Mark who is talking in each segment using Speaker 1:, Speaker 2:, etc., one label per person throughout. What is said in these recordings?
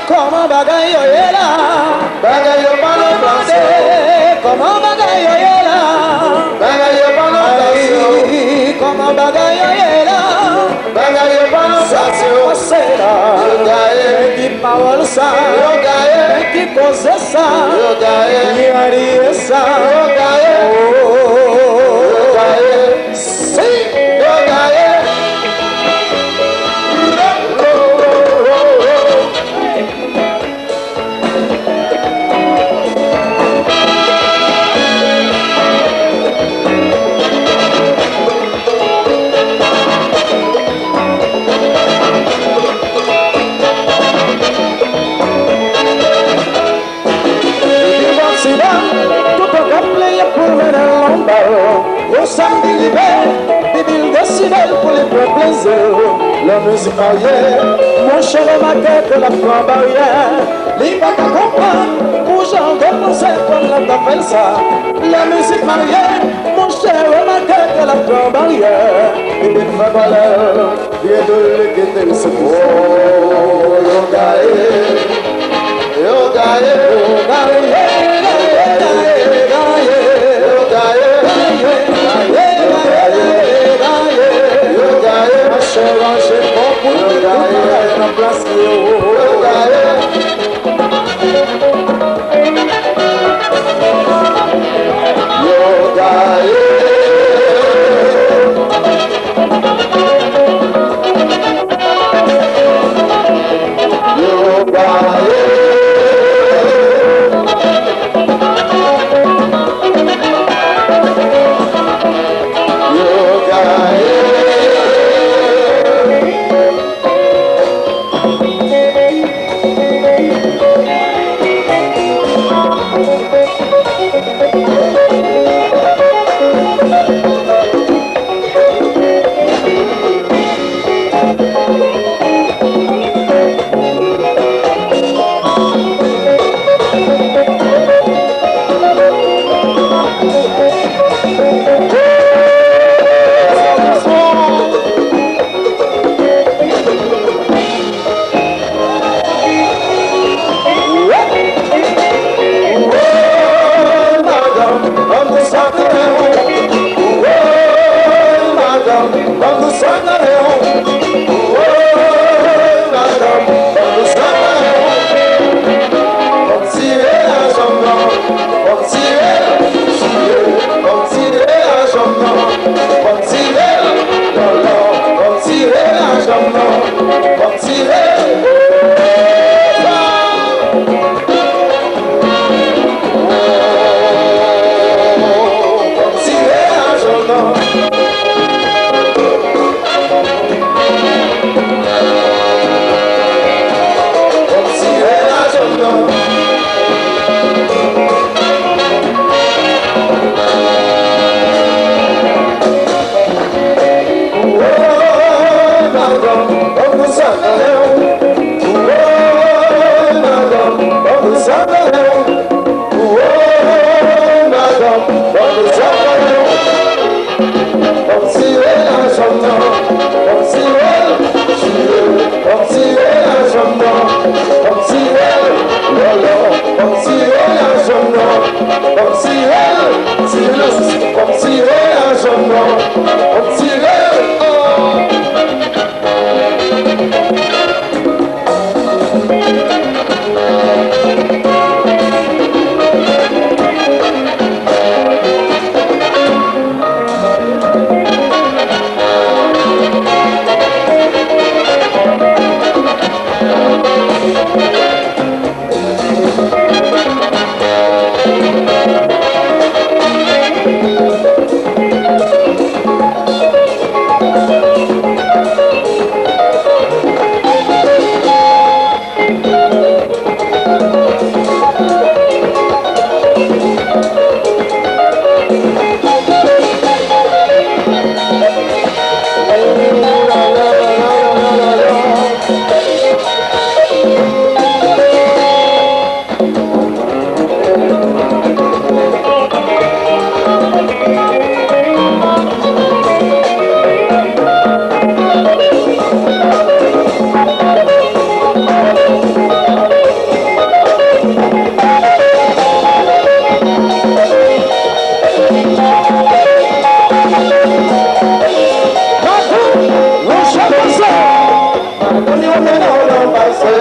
Speaker 1: Comment bagaille yo est là?
Speaker 2: Bagaille yo pas le blanc.
Speaker 1: Comment bagaille yo est là?
Speaker 2: Bagaille yo pas le blanc.
Speaker 1: Comment bagaille yo est là?
Speaker 2: Bagaille yo pas le blanc.
Speaker 1: C'est là.
Speaker 2: Yo gagne.
Speaker 1: Qui parole ça?
Speaker 2: Yo gagne.
Speaker 1: Qui cause ça?
Speaker 2: Yo gagne.
Speaker 1: Qui arrive ça?
Speaker 2: Yo gagne. Yo gagne.
Speaker 1: Si.
Speaker 2: Yo gagne.
Speaker 1: Au samedi l'hiver, des villes décidées pour les bons plaisirs. La musique mariée, mon cher ma tête, la grande barrière. Les bacs à comprendre, où j'en dépensais comme la t'appelle ça. La musique mariée, mon cher ma tête, la grande barrière. Et des frères valeurs, viens de l'équité, c'est pour yo gaé, yo gaé, yo gaé. Chegou pouco, na praça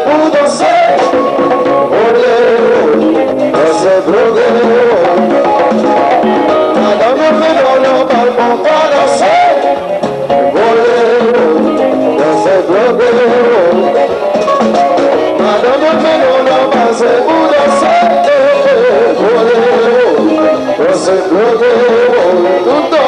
Speaker 1: pour danser. Olé, danser, bloguer. Madame fait dans le balcon pas danser. Olé, danser, bloguer. Madame fait dans le balcon pour danser. Olé, danser, bloguer. Tout le temps.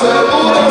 Speaker 2: Seguro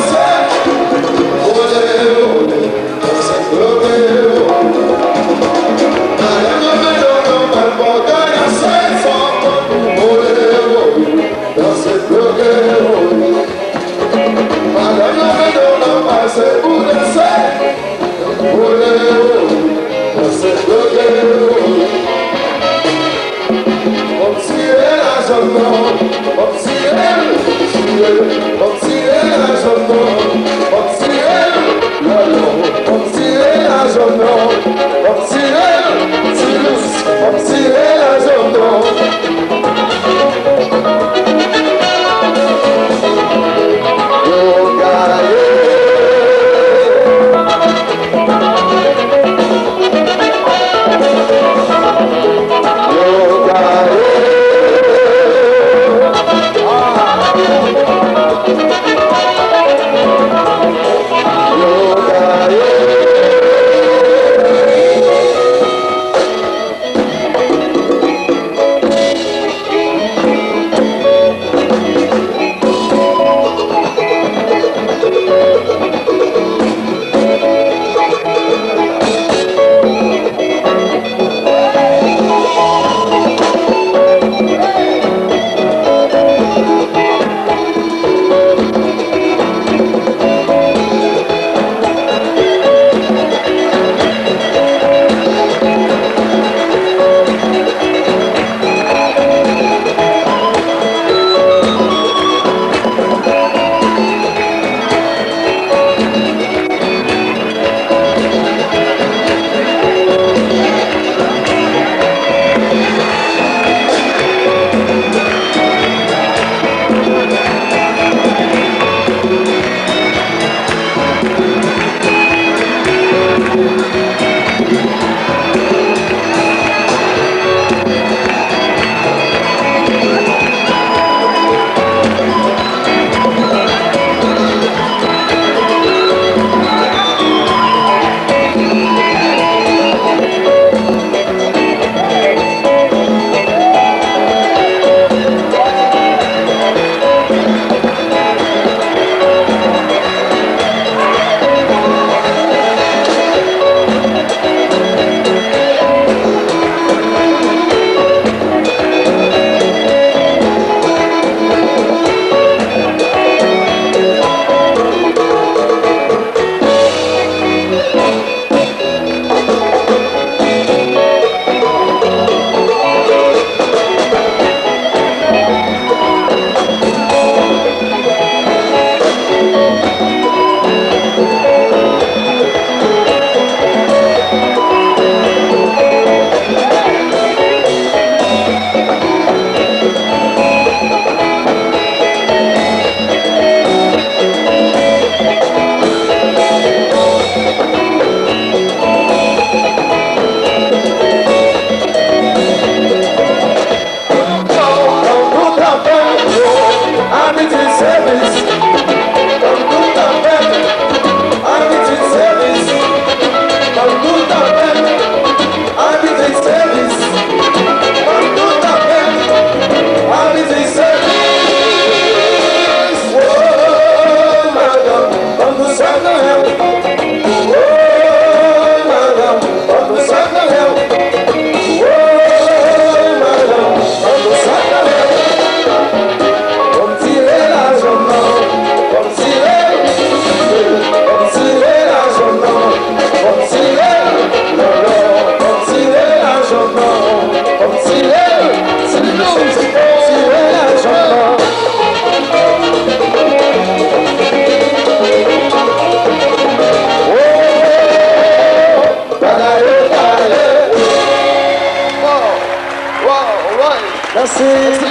Speaker 1: Merci,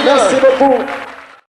Speaker 1: merci beaucoup.